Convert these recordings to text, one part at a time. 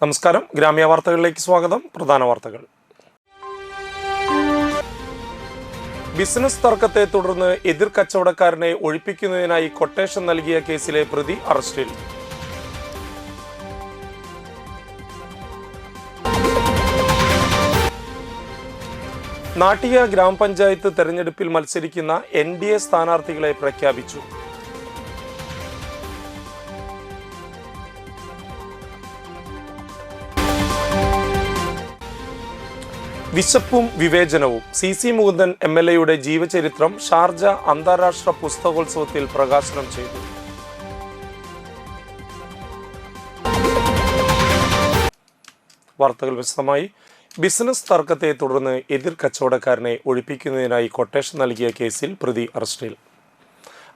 നമസ്കാരം. ഗ്രാമീയ വാർത്തകളിലേക്ക് സ്വാഗതം. പ്രധാന വാർത്തകൾ. ബിസിനസ് തർക്കത്തെ തുടർന്ന് എതിർ കച്ചവടക്കാരനെ ഒഴിപ്പിക്കുന്നതിനായി കൊട്ടേഷൻ നൽകിയ കേസിലെ പ്രതി അറസ്റ്റിൽ. നാട്ടിക ഗ്രാമപഞ്ചായത്ത് തെരഞ്ഞെടുപ്പിൽ മത്സരിക്കുന്ന NDA സ്ഥാനാർത്ഥികളെ പ്രഖ്യാപിച്ചു. വിശപ്പും വിവേചനവും CC മുകുന്ദൻ MLA ജീവചരിത്രം ഷാർജ അന്താരാഷ്ട്ര പുസ്തകോത്സവത്തിൽ പ്രകാശനം ചെയ്തു. വാർത്തകൾ വിശദമായി. ബിസിനസ് തർക്കത്തെ തുടർന്ന് എതിർ കച്ചവടക്കാരനെ ഒഴിപ്പിക്കുന്നതിനായി കൊട്ടേഷൻ നൽകിയ കേസിൽ പ്രതി അറസ്റ്റിൽ.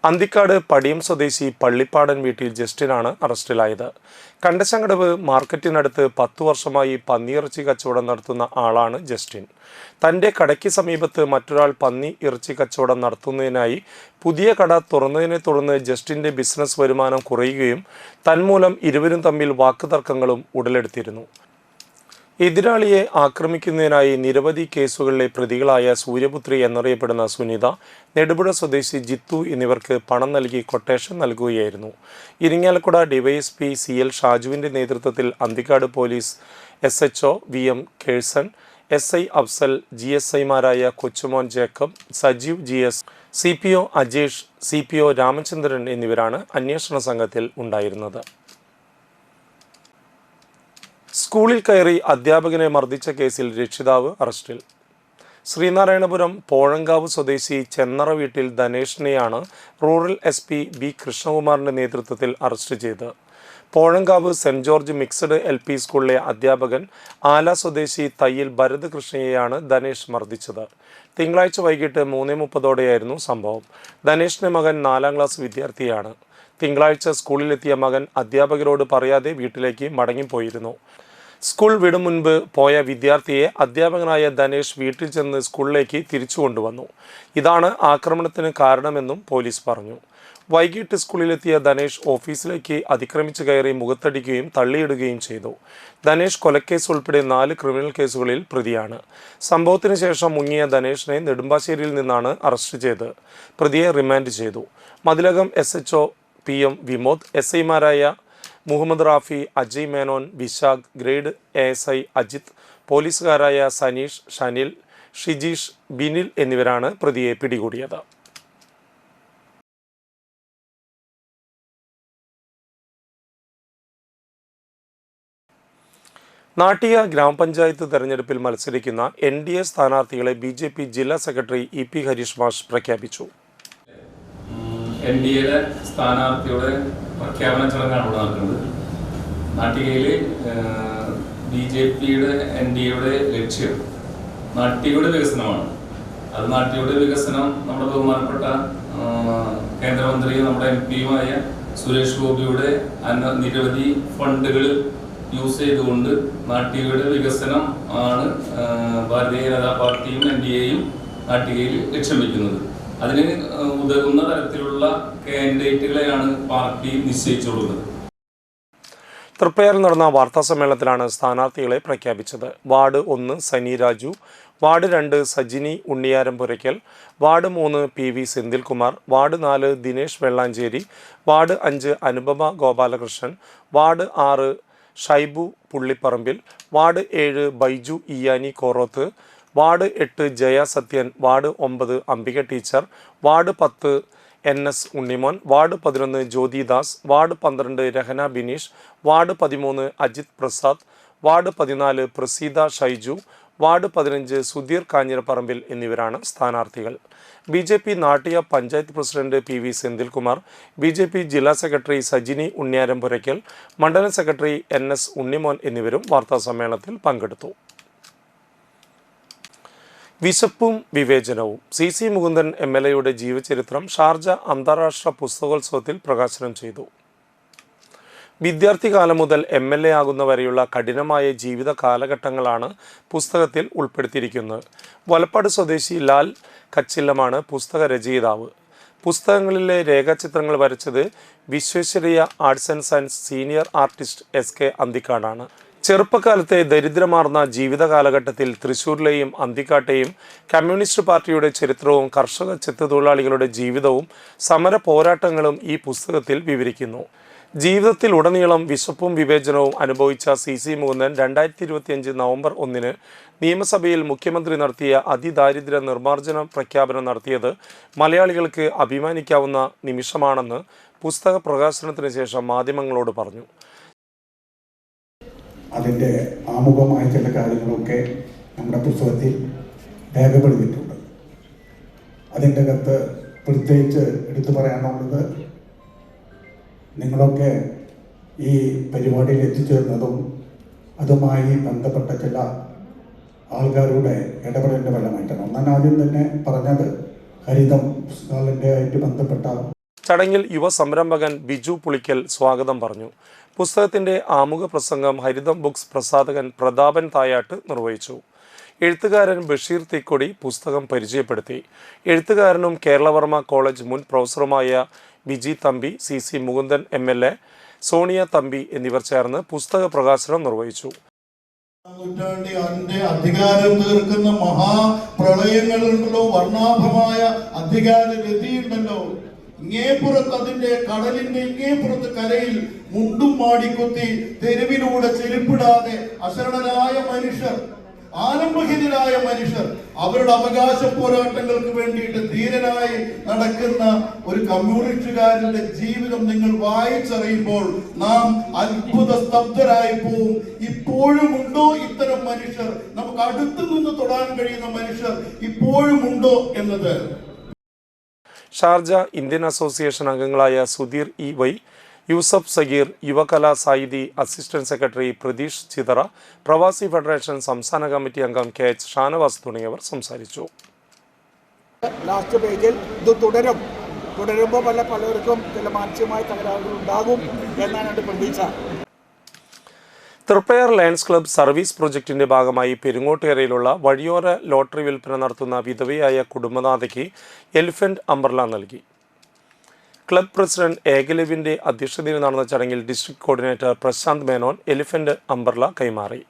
അന്തിക്കാട് പടിയം സ്വദേശി പള്ളിപ്പാടൻ വീട്ടിൽ ജസ്റ്റിനാണ് അറസ്റ്റിലായത്. കണ്ടശങ്കടവ് മാർക്കറ്റിനടുത്ത് 10 വർഷമായി പന്നിയിറച്ചി കച്ചവടം നടത്തുന്ന ആളാണ് ജസ്റ്റിൻ. തൻ്റെ കടയ്ക്ക് സമീപത്ത് മറ്റൊരാൾ പന്നി ഇറച്ചി കച്ചവടം നടത്തുന്നതിനായി പുതിയ കട തുറന്നതിനെ തുടർന്ന് ജസ്റ്റിൻ്റെ ബിസിനസ് വരുമാനം കുറയുകയും തന്മൂലം ഇരുവരും തമ്മിൽ വാക്കുതർക്കങ്ങളും ഉടലെടുത്തിരുന്നു. എതിരാളിയെ ആക്രമിക്കുന്നതിനായി നിരവധി കേസുകളിലെ പ്രതികളായ സൂര്യപുത്രി എന്നറിയപ്പെടുന്ന സുനിത, നെടുപുഴ സ്വദേശി ജിത്തു എന്നിവർക്ക് പണം നൽകി കൊട്ടേഷൻ നൽകുകയായിരുന്നു. ഇരിങ്ങാലക്കുട DYSP CL ഷാജുവിൻ്റെ നേതൃത്വത്തിൽ Anthikkad police SHO VM Kerson, SI Afsal, GSIമാരായ Kochumon Jacob, Sajeev GS, CPO Ajesh, CPO Ramachandran എന്നിവരാണ് അന്വേഷണ സംഘത്തിൽ ഉണ്ടായിരുന്നത്. സ്കൂളിൽ കയറി അധ്യാപകനെ മർദ്ദിച്ച കേസിൽ രക്ഷിതാവ് അറസ്റ്റിൽ. ശ്രീനാരായണപുരം പോഴങ്കാവ് സ്വദേശി ചെന്നറ വീട്ടിൽ ധനേഷിനെയാണ് റൂറൽ SP B കൃഷ്ണകുമാറിൻ്റെ നേതൃത്വത്തിൽ അറസ്റ്റ് ചെയ്തത്. Pozhankavu Saint George mixed LP സ്കൂളിലെ അധ്യാപകൻ ആല സ്വദേശി തയ്യിൽ ഭരത് കൃഷ്ണയെയാണ് ധനേഷ് മർദ്ദിച്ചത്. തിങ്കളാഴ്ച വൈകിട്ട് 3:30 സംഭവം. ധനേഷിൻ്റെ മകൻ 4ാം ക്ലാസ് വിദ്യാർത്ഥിയാണ്. തിങ്കളാഴ്ച സ്കൂളിലെത്തിയ മകൻ അധ്യാപകരോട് പറയാതെ വീട്ടിലേക്ക് മടങ്ങിപ്പോയിരുന്നു. സ്കൂൾ വിടും മുൻപ് പോയ വിദ്യാർത്ഥിയെ അധ്യാപകനായ ധനേഷ് വീട്ടിൽ ചെന്ന് സ്കൂളിലേക്ക് തിരിച്ചു കൊണ്ടുവന്നു. ഇതാണ് ആക്രമണത്തിന് കാരണമെന്നും പോലീസ് പറഞ്ഞു. വൈകിട്ട് സ്കൂളിലെത്തിയ ധനേഷ് ഓഫീസിലേക്ക് അതിക്രമിച്ചു കയറി മുഖത്തടിക്കുകയും തള്ളിയിടുകയും ചെയ്തു. ധനേഷ് കൊലക്കേസ് ഉൾപ്പെടെ 4 ക്രിമിനൽ കേസുകളിൽ പ്രതിയാണ്. സംഭവത്തിന് ശേഷം മുങ്ങിയ ധനേഷിനെ നെടുമ്പാശ്ശേരിയിൽ നിന്നാണ് അറസ്റ്റ് ചെയ്ത് പ്രതിയെ റിമാൻഡ് ചെയ്തു. മതിലകം SHO PM വിമോദ്, SIമാരായ മുഹമ്മദ് റാഫി, അജയ് മേനോൻ, വിശാഖ്, ഗ്രേഡ് ASI അജിത്, പോലീസുകാരായ സനീഷ്, ഷനിൽ, ഷിജീഷ്, ബിനിൽ എന്നിവരാണ് പ്രതിയെ പിടികൂടിയത്. നാട്ടിക ഗ്രാമപഞ്ചായത്ത് തെരഞ്ഞെടുപ്പിൽ മത്സരിക്കുന്ന NDA സ്ഥാനാർത്ഥികളെ BJP ജില്ലാ സെക്രട്ടറി EP ഹരീഷ് മാഷ് പ്രഖ്യാപിച്ചു. NDA സ്ഥാനാർത്ഥിയുടെ പ്രഖ്യാപന ചടങ്ങാണ് ഇവിടെ നടക്കുന്നത്. നാട്ടികയിൽ BJPയുടെ NDAയുടെ ലക്ഷ്യം നാട്ടികയുടെ വികസനമാണ്. അത് നാട്ടികയുടെ വികസനം നമ്മുടെ ബഹുമാനപ്പെട്ട കേന്ദ്രമന്ത്രിയും നമ്മുടെ MPയുമായ സുരേഷ് ഗോപിയുടെ നിരവധി ഫണ്ടുകൾ യൂസ് ചെയ്തുകൊണ്ട് നാട്ടികയുടെ വികസനം ആണ് ഭാരതീയ ജനതാ പാർട്ടിയും NDAയും നാട്ടികയിൽ ലക്ഷ്യം വയ്ക്കുന്നത്. അതിന് ഉതകുന്ന തരത്തിലുള്ള കാൻഡിഡേറ്റുകളെയാണ് പാർട്ടി നിശ്ചയിച്ചുകൊള്ളുന്നത്. തൃപ്പയാറിൽ നടന്ന വാർത്താ സമ്മേളനത്തിലാണ് സ്ഥാനാർത്ഥികളെ പ്രഖ്യാപിച്ചത്. Ward 1 Sani Raju, ward 2 Sajini Unniyarampurakkal, ward 3 PV Senthilkumar, ward 4 Dinesh Vellanchery, ward 5 Anupama Gopalakrishnan, ward 6 Shaibu Pullipparambil, ward 7 Baiju Iyani Koroth, ward 8 Jaya Sathyan, ward 9 Ambika teacher, ward 10 NS Unnimon, ward 11 Jyothidas, ward 12 Rahana Bineesh, ward 13 Ajith Prasad, ward 14 Praseetha Shaiju, ward 15 Sudheer Kanjirapparambil എന്നിവരാണ് സ്ഥാനാർത്ഥികൾ. BJP Nattika panchayat president PV Senthilkumar, BJP ജില്ലാ സെക്രട്ടറി സജിനി ഉണ്ണിയാരംപുരയ്ക്കൽ, മണ്ഡലം സെക്രട്ടറി NS ഉണ്ണിമോൻ എന്നിവരും വാർത്താ സമ്മേളനത്തിൽ പങ്കെടുത്തു. വിശപ്പും വിവേചനവും CC മുകുന്ദൻ MLA ജീവചരിത്രം ഷാർജ അന്താരാഷ്ട്ര പുസ്തകോത്സവത്തിൽ പ്രകാശനം ചെയ്തു. വിദ്യാർത്ഥികാലം മുതൽ MLA ആകുന്നവരെയുള്ള കഠിനമായ ജീവിത കാലഘട്ടങ്ങളാണ് പുസ്തകത്തിൽ ഉൾപ്പെടുത്തിയിരിക്കുന്നത്. വലപ്പാട് സ്വദേശി ലാൽ കച്ചില്ലമാണ് പുസ്തക രചയിതാവ്. പുസ്തകങ്ങളിലെ രേഖാചിത്രങ്ങൾ വരച്ചത് Visvesvaraya arts and science senior artist SK അന്തിക്കാടാണ്. ചെറുപ്പകാലത്തെ ദരിദ്രമാർന്ന ജീവിത കാലഘട്ടത്തിൽ തൃശൂരിലെയും അന്തിക്കാട്ടെയും കമ്മ്യൂണിസ്റ്റ് പാർട്ടിയുടെ ചരിത്രവും കർഷക ചെത്തുതൊഴിലാളികളുടെ ജീവിതവും സമര പോരാട്ടങ്ങളും ഈ പുസ്തകത്തിൽ വിവരിക്കുന്നു. ജീവിതത്തിൽ ഉടനീളം വിശപ്പും വിവേചനവും അനുഭവിച്ച CC മുകുന്ദൻ 2025 നവംബർ 1 നിയമസഭയിൽ മുഖ്യമന്ത്രി നടത്തിയ അതിദാരിദ്ര്യ നിർമ്മാർജ്ജന പ്രഖ്യാപനം നടത്തിയത് മലയാളികൾക്ക് അഭിമാനിക്കാവുന്ന നിമിഷമാണെന്ന് പുസ്തക പ്രകാശനത്തിന് ശേഷം മാധ്യമങ്ങളോട് പറഞ്ഞു. അതിൻ്റെ ആമുഖമായ ചില കാര്യങ്ങളൊക്കെ നമ്മുടെ പുസ്തകത്തിൽ രേഖപ്പെടുത്തിയിട്ടുണ്ട്. അതിൻ്റെ അകത്ത് പ്രത്യേകിച്ച് എടുത്തു പറയാനുള്ളത്, നിങ്ങളൊക്കെ ഈ പരിപാടിയിൽ എത്തിച്ചേർന്നതും അതുമായി ബന്ധപ്പെട്ട ചില ആൾക്കാരുടെ ഇടപെടലിൻ്റെ ഫലമായിട്ടാണ്. ഒന്നാം ആദ്യം തന്നെ പറഞ്ഞത് ഹരിതം പുസ്തകങ്ങളുടെ ആയിട്ട് ബന്ധപ്പെട്ട ചടങ്ങിൽ യുവ സംരംഭകൻ ബിജു പുളിക്കൽ സ്വാഗതം പറഞ്ഞു. പുസ്തകത്തിന്റെ ആമുഖ പ്രസംഗം ഹരിതം ബുക്സ് പ്രസാധകൻ പ്രതാപൻ തായാട്ട് നിർവഹിച്ചു. എഴുത്തുകാരൻ ബഷീർ തീക്കൊടി പുസ്തകം പരിചയപ്പെടുത്തി. എഴുത്തുകാരനും കേരളവർമ്മ കോളേജ് മുൻ പ്രൊഫസറുമായ ബിജി തമ്പി, CC മുകുന്ദൻ MLA, സോണിയ തമ്പി എന്നിവർ ചേർന്ന് പുസ്തക പ്രകാശനം നിർവഹിച്ചു. നൂറ്റാണ്ടിന്റെ അധികാരം തീർക്കുന്ന മഹാപ്രളയങ്ങളുണ്ടല്ലോ, വർണ്ണാഭമായ അധികാര രതിയുണ്ടല്ലോ. ഇങ്ങേപ്പുറത്ത് അതിന്റെ കടലിന്റെ ഇങ്ങേപ്പുറത്ത് കരയിൽ മുണ്ടും മാടിക്കുത്തി തെരുവിലൂടെ ചെരുപ്പിടാതെ അശരണരായ മനുഷ്യർ, ആലംബഹിതരായ മനുഷ്യർ അവരുടെ അവകാശ പോരാട്ടങ്ങൾക്ക് വേണ്ടിയിട്ട് ധീരനായി നടക്കുന്ന ഒരു കമ്മ്യൂണിസ്റ്റുകാരന്റെ ജീവിതം നിങ്ങൾ വായിച്ചറിയുമ്പോൾ നാം അത്ഭുത സ്തബ്ധരായി പോവും. ഇപ്പോഴും ഉണ്ടോ ഇത്തരം മനുഷ്യർ? നമുക്ക് അടുത്തു നിന്ന് തൊടാൻ കഴിയുന്ന മനുഷ്യർ ഇപ്പോഴും ഉണ്ടോ എന്നത്. ഷാർജ ഇന്ത്യൻ അസോസിയേഷൻ അംഗങ്ങളായ Sudheer EY, Yusuf Sageer, യുവകലാ Sahithi assistant secretary Pratheesh Chithara, പ്രവാസി ഫെഡറേഷൻ സംസ്ഥാന കമ്മിറ്റി അംഗം KH ഷാനവാസ് തുടങ്ങിയവർ സംസാരിച്ചു. ലാസ്റ്റ് പേജിൽ ഇത് തുടരുമ്പോൾ പലർക്കും ചില മാനസികമായ തകരാറുകൾ ഉണ്ടാകും എന്നാണ് എൻ്റെ പ്രതീക്ഷ. തൃപ്പയാർ ലയൺസ് ക്ലബ്ബ് സർവീസ് പ്രൊജക്ടിന്റെ ഭാഗമായി പെരുങ്ങോട്ടേരയിലുള്ള വഴിയോര ലോട്ടറി വിൽപ്പന നടത്തുന്ന വിധവയായ കുടുംബനാഥയ്ക്ക് എലിഫന്റ് അംബ്രല നൽകി. ക്ലബ്ബ് പ്രസിഡന്റ് ഏകലവിന്റെ അധ്യക്ഷതയിൽ നടന്ന ചടങ്ങിൽ district coordinator Prashanth Menon elephant umbrella കൈമാറി.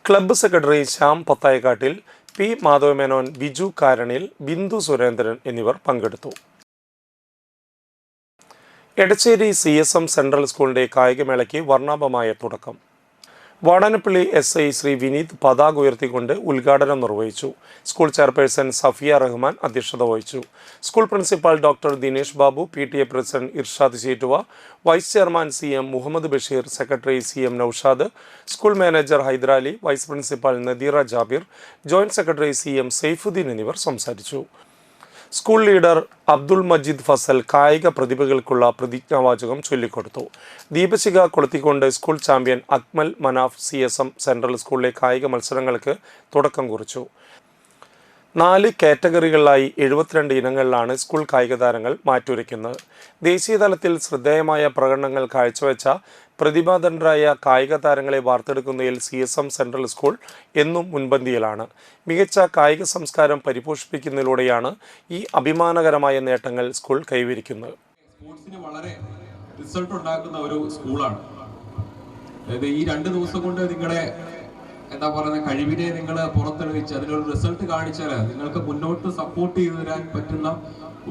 Club secretary Shyam Pathayakkattil, P Madhava Menon, Biju Karanil, Bindu Surendran എന്നിവർ പങ്കെടുത്തു. എടച്ചേരി CSM സെൻട്രൽ സ്കൂളിന്റെ കായികമേളയ്ക്ക് വർണ്ണാഭമായ തുടക്കം. വാടാനപ്പള്ളി SI ശ്രീ വിനീത് പതാക ഉയർത്തിക്കൊണ്ട് ഉദ്ഘാടനം നിർവഹിച്ചു. സ്കൂൾ ചെയർപേഴ്സൺ സഫിയ റഹ്മാൻ അധ്യക്ഷത വഹിച്ചു. School principal doctor Dinesh Babu, PTA president Irshad Cheettuva, vice chairman CM Muhammad Basheer, secretary CM Noushad, school manager Hyderali, vice principal Nadeera Jabir, joint secretary CM Saifuddin എന്നിവർ സംസാരിച്ചു. സ്കൂൾ ലീഡർ അബ്ദുൾ മജീദ് ഫസൽ കായിക പ്രതിഭകൾക്കുള്ള പ്രതിജ്ഞാവാചകം ചൊല്ലിക്കൊടുത്തു. ദീപശിഖ കൊളുത്തിക്കൊണ്ട് school champion Akmal Manaf CSM central സ്കൂളിലെ കായിക മത്സരങ്ങൾക്ക് തുടക്കം കുറിച്ചു. 4 കാറ്റഗറികളിലായി 72 ഇനങ്ങളിലാണ് സ്കൂൾ കായിക താരങ്ങൾ മാറ്റുരയ്ക്കുന്നത്. ദേശീയ തലത്തിൽ ശ്രദ്ധേയമായ പ്രകടനങ്ങൾ കാഴ്ചവെച്ച പ്രതിഭാധനരായ കായിക താരങ്ങളെ വാർത്തെടുക്കുന്നതിൽ CSM സെൻട്രൽ സ്കൂൾ എന്നും മുൻപന്തിയിലാണ്. മികച്ച കായിക സംസ്കാരം പരിപോഷിപ്പിക്കുന്നതിലൂടെയാണ് ഈ അഭിമാനകരമായ നേട്ടങ്ങൾ സ്കൂൾ കൈവരിക്കുന്നത്. സ്പോർട്സിന് വളരെ റിസൾട്ട് ഉണ്ടാക്കുന്ന ഒരു സ്കൂളാണ്. അതായത് ഈ 2 ദിവസം കൊണ്ട് നിങ്ങളെ കഴിവിനെ നിങ്ങൾ പുറത്തെടുവിച്ച് അതിനൊരു റിസൾട്ട് കാണിച്ചാൽ നിങ്ങൾക്ക് മുന്നോട്ട് സപ്പോർട്ട് ചെയ്തു തരാൻ പറ്റുന്ന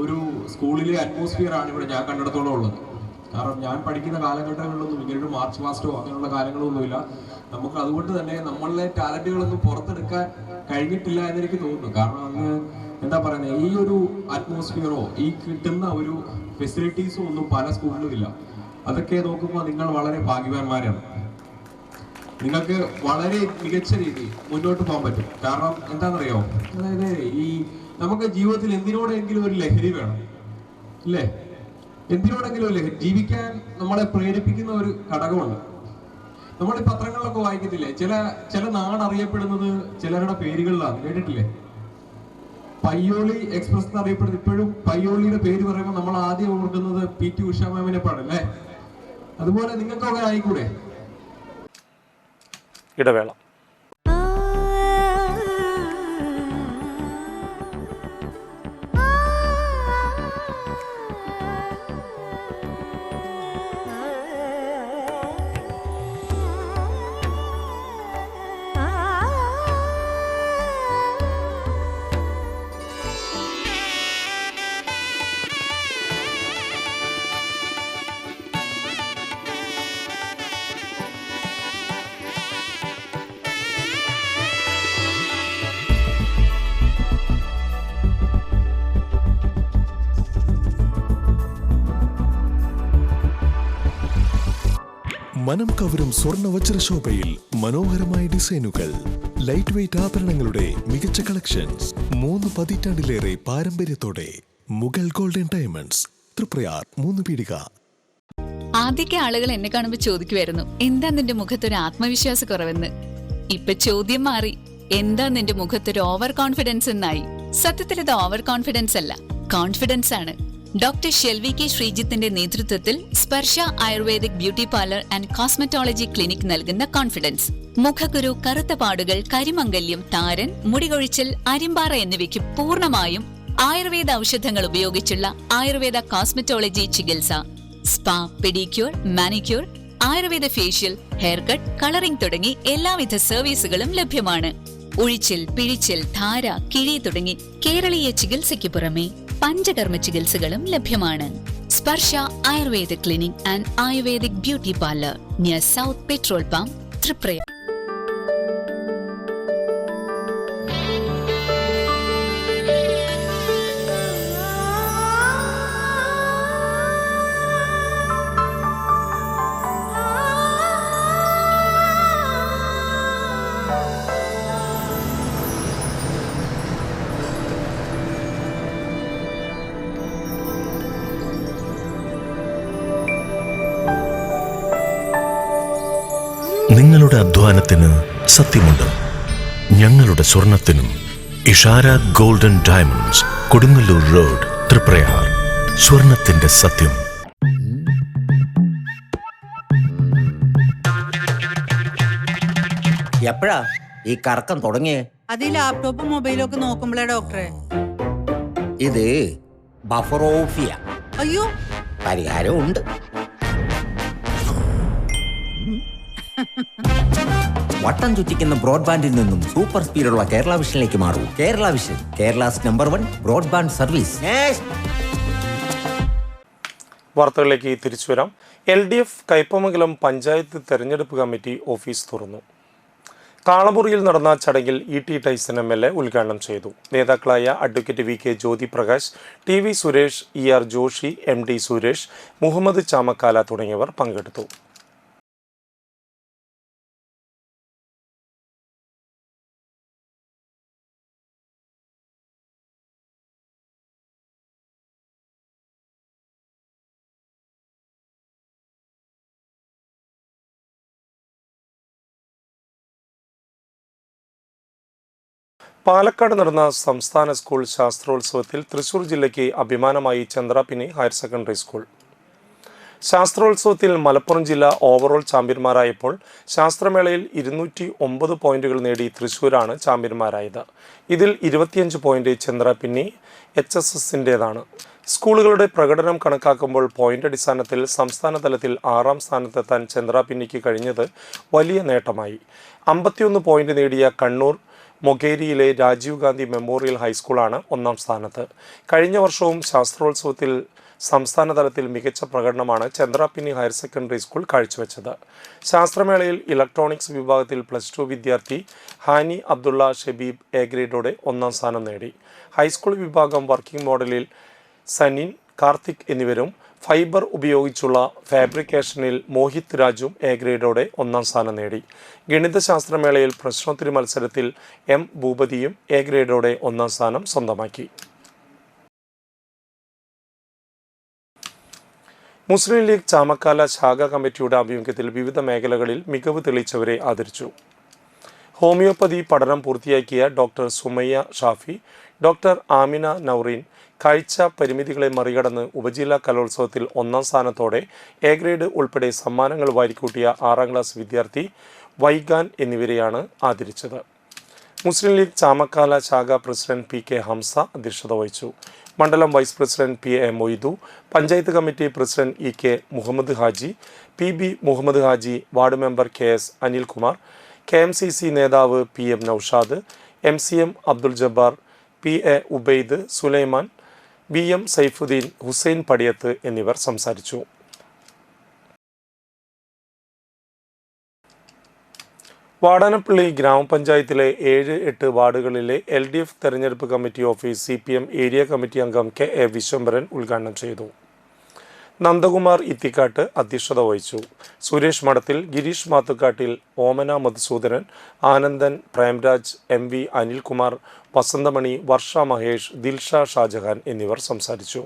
ഒരു സ്കൂളിലെ അറ്റ്മോസ്ഫിയർ ആണ് ഇവിടെ ഞാൻ കണ്ടിടത്തോളം ഉള്ളത്. കാരണം ഞാൻ പഠിക്കുന്ന കാലഘട്ടങ്ങളിലൊന്നും ഇങ്ങനൊരു മാർച്ച് പാസ്റ്റോ അങ്ങനെയുള്ള കാര്യങ്ങളൊന്നുമില്ല. നമുക്ക് അതുകൊണ്ട് തന്നെ നമ്മളുടെ ടാലന്റുകളൊന്നും പുറത്തെടുക്കാൻ കഴിഞ്ഞിട്ടില്ല എന്നെനിക്ക് തോന്നുന്നു. കാരണം അന്ന് ഈ ഒരു അറ്റ്മോസ്ഫിയറോ ഈ കിട്ടുന്ന ഒരു ഫെസിലിറ്റീസോ ഒന്നും പല സ്കൂളിലും ഇല്ല. അതൊക്കെ നോക്കുമ്പോൾ നിങ്ങൾ വളരെ ഭാഗ്യവാന്മാരാണ്. നിങ്ങൾക്ക് വളരെ മികച്ച രീതിയിൽ മുന്നോട്ട് പോകാൻ പറ്റും. കാരണം എന്താണെന്നറിയോ, അതായത് ഈ നമുക്ക് ജീവിതത്തിൽ എന്തിനോടെങ്കിലും ഒരു ലഹരി വേണം, അല്ലേ? എന്തിനോടെങ്കിലും ഒരു ലഹരി, ജീവിക്കാൻ നമ്മളെ പ്രേരിപ്പിക്കുന്ന ഒരു ഘടകമുണ്ട്. നമ്മൾ ഈ പത്രങ്ങളിലൊക്കെ വായിക്കത്തില്ലേ, ചില നാടറിയപ്പെടുന്നത് ചിലരുടെ പേരുകളിലാണ്, കേട്ടിട്ടില്ലേ? പയ്യോളി എക്സ്പ്രസ് എന്നറിയപ്പെടുന്നത് ഇപ്പോഴും പയ്യോളിയുടെ പേര് പറയുമ്പോൾ നമ്മൾ ആദ്യം ഓർക്കുന്നത് PT ഉഷ മാമിനെ പാടല്ലേ? അതുപോലെ നിങ്ങൾക്കൊക്കെ ആയിക്കൂടെ? ഇടവേള. മനം കവരും സ്വർണ്ണ വജ്രശോഭയിൽ മനോഹരമായ ഡിസൈനുകൾ, ലൈറ്റ് വെയ്റ്റ് ആഭരണങ്ങളുടെ മികച്ച കളക്ഷൻസ്, 3 പതിറ്റാണ്ടിലേറെ പാരമ്പര്യത്തോടെ മുഗൾ ഗോൾഡൻ ഡയമണ്ട്സ്, തൃപ്രയാർ 3 പീടിക. ആദ്യമൊക്കെ ആളുകൾ എന്നെ കാണുമ്പോൾ ചോദിക്കുമായിരുന്നു, എന്താ നിന്റെ മുഖത്തൊരു ആത്മവിശ്വാസ കുറവെന്ന്. ഇപ്പൊ ചോദ്യം മാറി, എന്താ നിന്റെ മുഖത്തൊരു ഓവർ കോൺഫിഡൻസ് എന്നായി. സത്യത്തിൽ ഇത് ഓവർ കോൺഫിഡൻസ് അല്ല, കോൺഫിഡൻസ് ആണ്. ഡോക്ടർ ഷെൽവി കെ ശ്രീജിത്തിന്റെ നേതൃത്വത്തിൽ Sparsha Ayurvedic beauty parlour and cosmetology clinic നൽകുന്ന കോൺഫിഡൻസ്. മുഖക്കുരു, കറുത്ത പാടുകൾ, കരിമംഗല്യം, താരൻ, മുടികൊഴിച്ചിൽ, അരിമ്പാറ എന്നിവയ്ക്ക് പൂർണ്ണമായും ആയുർവേദ ഔഷധങ്ങൾ ഉപയോഗിച്ചുള്ള ആയുർവേദ കോസ്മെറ്റോളജി ചികിത്സ. Spa, pedicure, manicure, Ayurveda facial, hair cut, colouring തുടങ്ങി എല്ലാവിധ സർവീസുകളും ലഭ്യമാണ്. ഉഴിച്ചിൽ, പിഴിച്ചിൽ, ധാര, കിഴി തുടങ്ങി കേരളീയ ചികിത്സയ്ക്ക് പുറമെ പഞ്ചകർമ്മ ചികിത്സകളും ലഭ്യമാണ്. Sparsha Ayurveda clinic and Ayurvedic beauty parlour near south petrol pump, Thriprayar. നിങ്ങളുടെ അധ്വാനത്തിന് സത്യമുണ്ട്, ഞങ്ങളുടെ സ്വർണത്തിനും. Ishara golden diamonds, Kodungallur road, Thriprayar. സ്വർണത്തിന്റെ സത്യം. എപ്പോഴാ ഈ കറക്കം തുടങ്ങിയേ? അത് ഈ ലാപ്ടോപ്പും മൊബൈലും ഒക്കെ നോക്കുമ്പോഴേ ഡോക്ടറെ. ഇത് ബഫറോഫിയ. അയ്യോ, പരിഹാരം ഉണ്ട്. വട്ടം ചുറ്റിക്കുന്ന ബ്രോഡ്ബാൻഡിൽ നിന്നും സൂപ്പർ സ്പീഡുള്ള കേരള വിഷനിലേക്ക് മാറൂ. Kerala vision, Kerala's number 1 broadband service. വാർത്തകളിലേക്ക് തിരിച്ചു വരാം. LDF കയ്പമംഗലം പഞ്ചായത്ത് തെരഞ്ഞെടുപ്പ് കമ്മിറ്റി ഓഫീസ് തുറന്നു. കാളമുറിയിൽ നടന്ന ചടങ്ങിൽ ET ടൈസൺ MLA ഉദ്ഘാടനം ചെയ്തു. നേതാക്കളായ advocate VK Jyothi Prakash, TV Suresh, ER Joshi, MD Suresh, Muhammad Chamakkala തുടങ്ങിയവർ പങ്കെടുത്തു. പാലക്കാട് നടന്ന സംസ്ഥാന സ്കൂൾ ശാസ്ത്രോത്സവത്തിൽ തൃശൂർ ജില്ലയ്ക്ക് അഭിമാനമായി ചന്ദ്രാപിന്നി ഹയർ സെക്കൻഡറി സ്കൂൾ. ശാസ്ത്രോത്സവത്തിൽ മലപ്പുറം ജില്ല ഓവറോൾ ചാമ്പ്യന്മാരായപ്പോൾ ശാസ്ത്രമേളയിൽ 209 പോയിന്റുകൾ നേടി തൃശൂരാണ് ചാമ്പ്യന്മാരായത്. ഇതിൽ 25 പോയിന്റ് ചന്ദ്രാപിന്നി HSSന്റേതാണ്. സ്കൂളുകളുടെ പ്രകടനം കണക്കാക്കുമ്പോൾ പോയിന്റ് അടിസ്ഥാനത്തിൽ സംസ്ഥാന തലത്തിൽ 6ാം സ്ഥാനത്തെത്താൻ ചന്ദ്രാപിന്നിക്ക് കഴിഞ്ഞത് വലിയ നേട്ടമായി. 51 പോയിന്റ് നേടിയ കണ്ണൂർ മൊകേരിയിലെ രാജീവ് ഗാന്ധി മെമ്മോറിയൽ ഹൈസ്കൂളാണ് 1ാം സ്ഥാനത്ത്. കഴിഞ്ഞ വർഷവും ശാസ്ത്രോത്സവത്തിൽ സംസ്ഥാന തലത്തിൽ മികച്ച പ്രകടനമാണ് ചന്ദ്രാപിന്നി ഹയർ സെക്കൻഡറി സ്കൂൾ കാഴ്ചവെച്ചത്. ശാസ്ത്രമേളയിൽ ഇലക്ട്രോണിക്സ് വിഭാഗത്തിൽ +2 വിദ്യാർത്ഥി ഹാനി അബ്ദുള്ള ഷബീബ് A ഗ്രേഡോടെ 1ാം സ്ഥാനം നേടി. ഹൈസ്കൂൾ വിഭാഗം വർക്കിംഗ് മോഡലിൽ സനിൻ, കാർത്തിക് എന്നിവരും ഫൈബർ ഉപയോഗിച്ചുള്ള ഫാബ്രിക്കേഷനിൽ മോഹിത് രാജും A ഗ്രേഡോടെ 1ാം സ്ഥാനം നേടി. ഗണിതശാസ്ത്രമേളയിൽ പ്രശ്നോത്തരി മത്സരത്തിൽ M ഭൂപതിയും A ഗ്രേഡോടെ 1ാം സ്ഥാനം സ്വന്തമാക്കി. മുസ്ലിം ലീഗ് ചാമക്കാല ശാഖ കമ്മിറ്റിയുടെ ആഭിമുഖ്യത്തിൽ വിവിധ മേഖലകളിൽ മികവ് തെളിയിച്ചവരെ ആദരിച്ചു. ഹോമിയോപ്പതി പഠനം പൂർത്തിയാക്കിയ ഡോക്ടർ സുമയ്യ ഷാഫി, ഡോക്ടർ ആമിന നൗറീൻ കാഴ്ച പരിമിതികളെ മറികടന്ന് ഉപജില്ലാ കലോത്സവത്തിൽ 1ാം സ്ഥാനത്തോടെ A ഗ്രേഡ് ഉൾപ്പെടെ സമ്മാനങ്ങൾ വാരിക്കൂട്ടിയ 6ാം ക്ലാസ് വിദ്യാർത്ഥി വൈഗാൻ എന്നിവരെയാണ് ആദരിച്ചത്. മുസ്ലിം ലീഗ് ചാമക്കാല ശാഖ പ്രസിഡന്റ് PK ഹംസ അധ്യക്ഷത വഹിച്ചു. മണ്ഡലം vice president PA Moidu, panchayat committee president EK Muhammad Haji, PB Muhammad Haji, ward member KS Anilkumar, KMCC നേതാവ് PM Noushad, MCM Abdul Jabbar, PA Ubaid, Sulaiman, BM Saifuddin, Hussain Padiyath എന്നിവർ സംസാരിച്ചു. വാടാനപ്പള്ളി ഗ്രാമപഞ്ചായത്തിലെ 7-8 വാർഡുകളിലെ LDF തെരഞ്ഞെടുപ്പ് committee office CPM area committee അംഗം KA വിശ്വംഭരൻ ഉദ്ഘാടനം ചെയ്തു. നന്ദകുമാർ ഇത്തിക്കാട്ട് അധ്യക്ഷത വഹിച്ചു. സുരേഷ് മഠത്തിൽ, ഗിരീഷ് മാത്തുക്കാട്ടിൽ, ഓമന മധുസൂദനൻ, ആനന്ദൻ, പ്രേംരാജ്, MV അനിൽകുമാർ, വസന്തമണി, വർഷ മഹേഷ്, ദിൽഷ ഷാജഹാൻ എന്നിവർ സംസാരിച്ചു.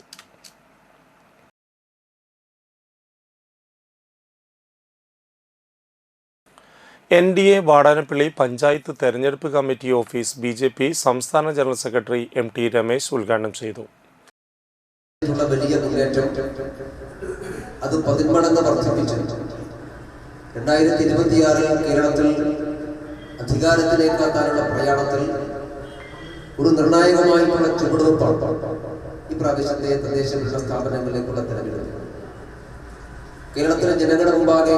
NDA വാടാനപ്പള്ളി പഞ്ചായത്ത് തെരഞ്ഞെടുപ്പ് കമ്മിറ്റി ഓഫീസ് BJP സംസ്ഥാന ജനറൽ സെക്രട്ടറി MT രമേശ് ഉദ്ഘാടനം ചെയ്തു. വലിയ മുന്നേറ്റം അത് 10 മടങ്ങ് വർദ്ധിപ്പിച്ചു. 2026 കേരളത്തിൽ അധികാരത്തിലേക്ക് എത്താനുള്ള പ്രയാണത്തിൽ ഒരു നിർണായകമായിട്ടുള്ള ചുവടുവെപ്പാണ് ഈ പ്രാദേശിക തദ്ദേശ ഭരണ സ്ഥാപനങ്ങളിലേക്കുള്ള തെരഞ്ഞെടുപ്പ്. കേരളത്തിലെ ജനങ്ങളുടെ മുമ്പാകെ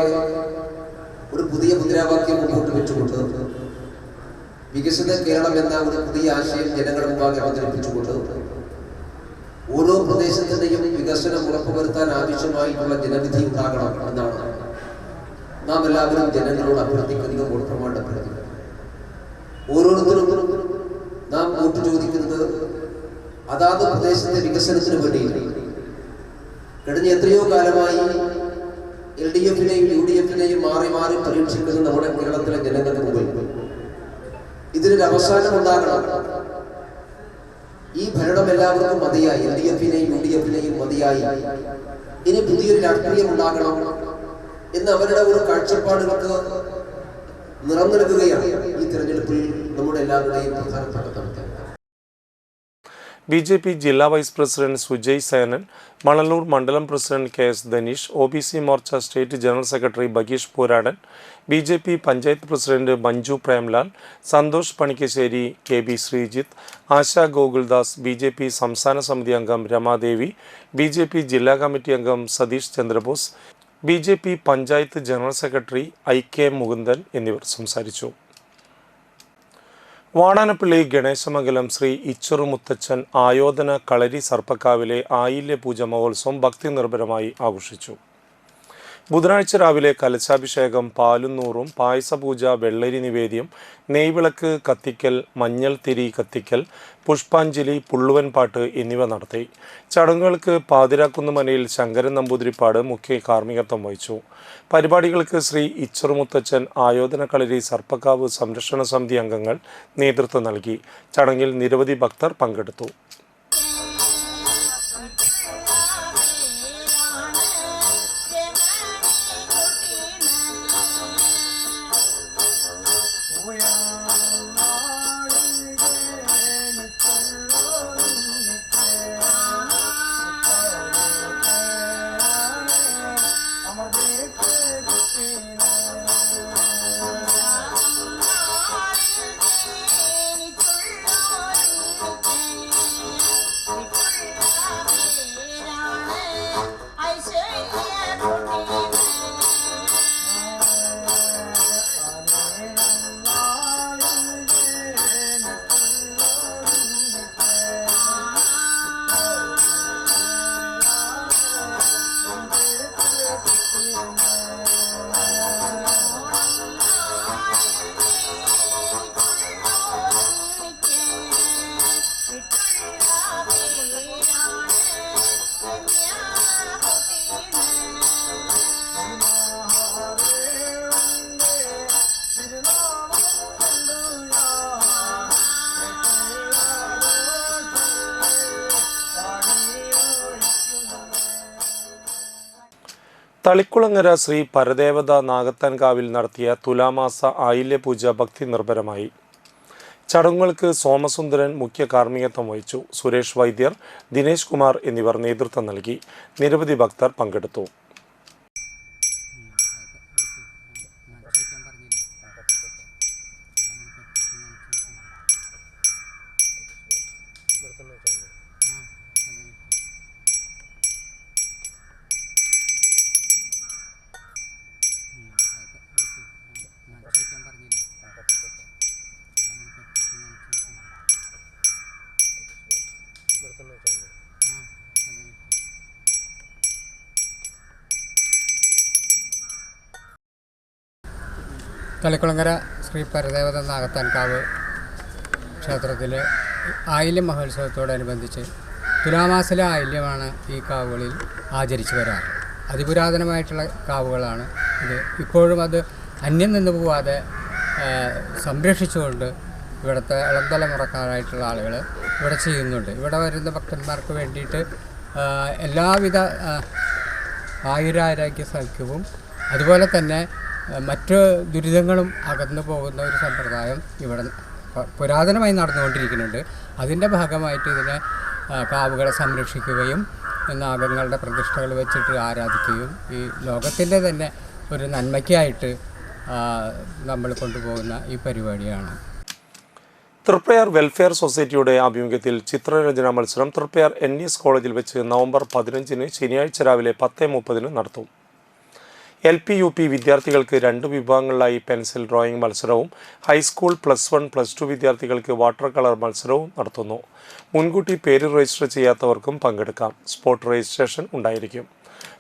ഒരു പുതിയ മുദ്രാവാക്യം മുമ്പോട്ട് വെച്ചുകൊണ്ട് വികസിത കേരളം എന്ന ഒരു പുതിയ ആശയം ജനങ്ങളുടെ മുമ്പാകെ അവതരിപ്പിച്ചുകൊണ്ട് ഓരോ പ്രദേശത്തിന്റെയും വികസനം ഉറപ്പുവരുത്താൻ ആവശ്യമായിട്ടുള്ള ജനവിധി ഉണ്ടാകണം എന്നാണ് നാം എല്ലാവരും ജനങ്ങളോട് അഭ്യർത്ഥിക്കുന്നത്. വോട്ടർമാരുടെ അഭ്യർത്ഥിക്കുന്നത് ഓരോരുത്തരും നാം വോട്ട് ചോദിക്കുന്നത് അതാത് പ്രദേശത്തെ വികസനത്തിന് വേണ്ടിയിട്ട്. കഴിഞ്ഞ എത്രയോ കാലമായി LDF-നെയും UDF-നെയും മാറി മാറി പരീക്ഷിക്കുന്ന നമ്മുടെ കേരളത്തിലെ ജനങ്ങൾക്ക് മുമ്പിൽ ഇതിനൊരു അവസാനം ഉണ്ടാകണം. ഈ ഭരണം എല്ലാവർക്കും മതിയായി, LDF-നെയും UDF-നെയും മതിയായി, ഇനി പുതിയൊരു രാഷ്ട്രീയം ഉണ്ടാകണം എന്ന് അവരുടെ ഒരു കാഴ്ചപ്പാടുകൾക്ക് നിറം നൽകുകയാണ് ഈ തെരഞ്ഞെടുപ്പിൽ നമ്മുടെ എല്ലാവരുടെയും പ്രധാനപ്പെട്ട തന്ത്രം. BJP ജില്ലാ വൈസ് പ്രസിഡന്റ് സുജയ് സേനൻ, മണലൂർ മണ്ഡലം president KS Dhaneesh, OBC Morcha state general secretary Bageesh Pooradan, BJP panchayat president Manju Premlal, Santhosh Panikkassery, KB Sreejith, Asha Gokuldas, BJP സംസ്ഥാന സമിതി അംഗം രമാദേവി, BJP ജില്ലാ കമ്മിറ്റി അംഗം Satheesh Chandrabose, BJP panchayat general secretary IK Mukundan എന്നിവർ സംസാരിച്ചു. വാടാനപ്പള്ളി ഗണേശമംഗലം ശ്രീ ഇച്ചറുമുത്തച്ഛൻ ആയോധന കളരി സർപ്പക്കാവിലെ ആയില്യ പൂജ മഹോത്സവം ഭക്തി നിർഭരമായി ആഘോഷിച്ചു. ബുധനാഴ്ച രാവിലെ കലശാഭിഷേകം, പാലും നൂറും, പായസപൂജ, വെള്ളരി നിവേദ്യം, നെയ്വിളക്ക് കത്തിക്കൽ, മഞ്ഞൾ തിരി കത്തിക്കൽ, പുഷ്പാഞ്ജലി, പുള്ളുവൻ പാട്ട് എന്നിവ നടത്തി. ചടങ്ങുകൾക്ക് പാതിരാക്കുന്ന് മനയിൽ ശങ്കരൻ നമ്പൂതിരിപ്പാട് മുഖ്യ കാർമ്മികത്വം വഹിച്ചു. പരിപാടികൾക്ക് ശ്രീ ഇച്ചറുമുത്തച്ഛൻ ആയോധന കളരി സർപ്പക്കാവ് സംരക്ഷണ സമിതി അംഗങ്ങൾ നേതൃത്വം നൽകി. ചടങ്ങിൽ നിരവധി ഭക്തർ പങ്കെടുത്തു. തളിക്കുളങ്ങര ശ്രീ പരദേവത നാഗത്താൻകാവിൽ നടത്തിയ തുലാമാസ ആയില്യപൂജ ഭക്തി നിർഭരമായി. ചടങ്ങുകൾക്ക് സോമസുന്ദരൻ മുഖ്യ കാർമ്മികത്വം വഹിച്ചു. സുരേഷ് വൈദ്യർ, ദിനേശ് കുമാർ എന്നിവർ നേതൃത്വം നൽകി. നിരവധി ഭക്തർ പങ്കെടുത്തു. തളിക്കുളങ്ങര ശ്രീ പരദേവത നാഗത്താൻകാവ് ക്ഷേത്രത്തിലെ ആയില്യം മഹോത്സവത്തോടനുബന്ധിച്ച് തുലാമാസത്തിലെ ആയില്യമാണ് ഈ കാവുകളിൽ ആചരിച്ചു വരാറ്. അതിപുരാതനമായിട്ടുള്ള കാവുകളാണ് ഇത്. ഇപ്പോഴും അത് അന്യം നിന്ന് പോവാതെ സംരക്ഷിച്ചുകൊണ്ട് ഇവിടുത്തെ ഇളം തലമുറക്കാരായിട്ടുള്ള ആളുകൾ ഇവിടെ ചെയ്യുന്നുണ്ട്. ഇവിടെ വരുന്ന ഭക്തന്മാർക്ക് വേണ്ടിയിട്ട് എല്ലാവിധ ആയുരാരോഗ്യ സൗഖ്യവും അതുപോലെ തന്നെ മറ്റ് ദുരിതങ്ങളും അകന്നു പോകുന്ന ഒരു സമ്പ്രദായം ഇവിടെ പുരാതനമായി നടന്നുകൊണ്ടിരിക്കുന്നുണ്ട്. അതിൻ്റെ ഭാഗമായിട്ട് ഇതിനെ കാവുകളെ സംരക്ഷിക്കുകയും നാഗങ്ങളുടെ പ്രതിഷ്ഠകൾ വെച്ചിട്ട് ആരാധിക്കുകയും ഈ ലോകത്തിൻ്റെ തന്നെ ഒരു നന്മയ്ക്കായിട്ട് നമ്മൾ കൊണ്ടുപോകുന്ന ഈ പരിപാടിയാണ്. തൃപ്രയാർ വെൽഫെയർ സൊസൈറ്റിയുടെ ആഭിമുഖ്യത്തിൽ ചിത്രരചനാ മത്സരം തൃപ്രയാർ NS കോളേജിൽ വെച്ച് നവംബർ 15 ശനിയാഴ്ച രാവിലെ 10:30 നടത്തും. LP UP വിദ്യാർത്ഥികൾക്ക് 2 വിഭാഗങ്ങളിലായി പെൻസിൽ ഡ്രോയിങ് മത്സരവും ഹൈസ്കൂൾ +1 +2 വിദ്യാർത്ഥികൾക്ക് വാട്ടർ കളർ മത്സരവും നടത്തുന്നു. മുൻകൂട്ടി പേര് രജിസ്റ്റർ ചെയ്യാത്തവർക്കും പങ്കെടുക്കാം. സ്പോട്ട് രജിസ്ട്രേഷൻ ഉണ്ടായിരിക്കും.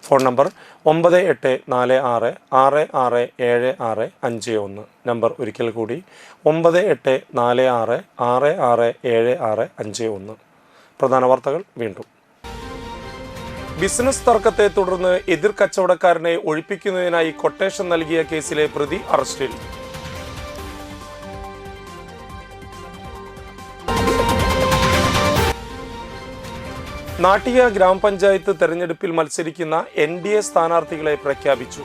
Phone number 9846667651. നമ്പർ ഒരിക്കൽ കൂടി 9846667651. പ്രധാന വാർത്തകൾ വീണ്ടും. ബിസിനസ് തർക്കത്തെ തുടർന്ന് എതിർ കച്ചവടക്കാരനെ ഒഴിപ്പിക്കുന്നതിനായി കൊട്ടേഷൻ നൽകിയ കേസിലെ പ്രതി അറസ്റ്റിൽ. നാട്ടിക ഗ്രാമപഞ്ചായത്ത് തെരഞ്ഞെടുപ്പിൽ മത്സരിക്കുന്ന NDA സ്ഥാനാർത്ഥികളെ പ്രഖ്യാപിച്ചു.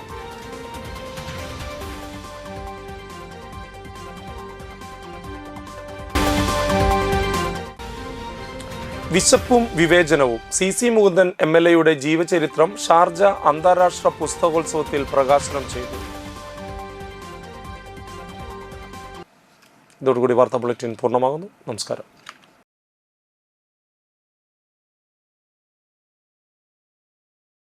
വിശപ്പും വിവേചനവും CC മുകുന്ദൻ MLA-യുടെ ജീവചരിത്രം ഷാർജ അന്താരാഷ്ട്ര പുസ്തകോത്സവത്തിൽ പ്രകാശനം ചെയ്തു. ഇതോടുകൂടി വാർത്താ ബുള്ളറ്റിൻ പൂർണ്ണമാകുന്നു. നമസ്കാരം.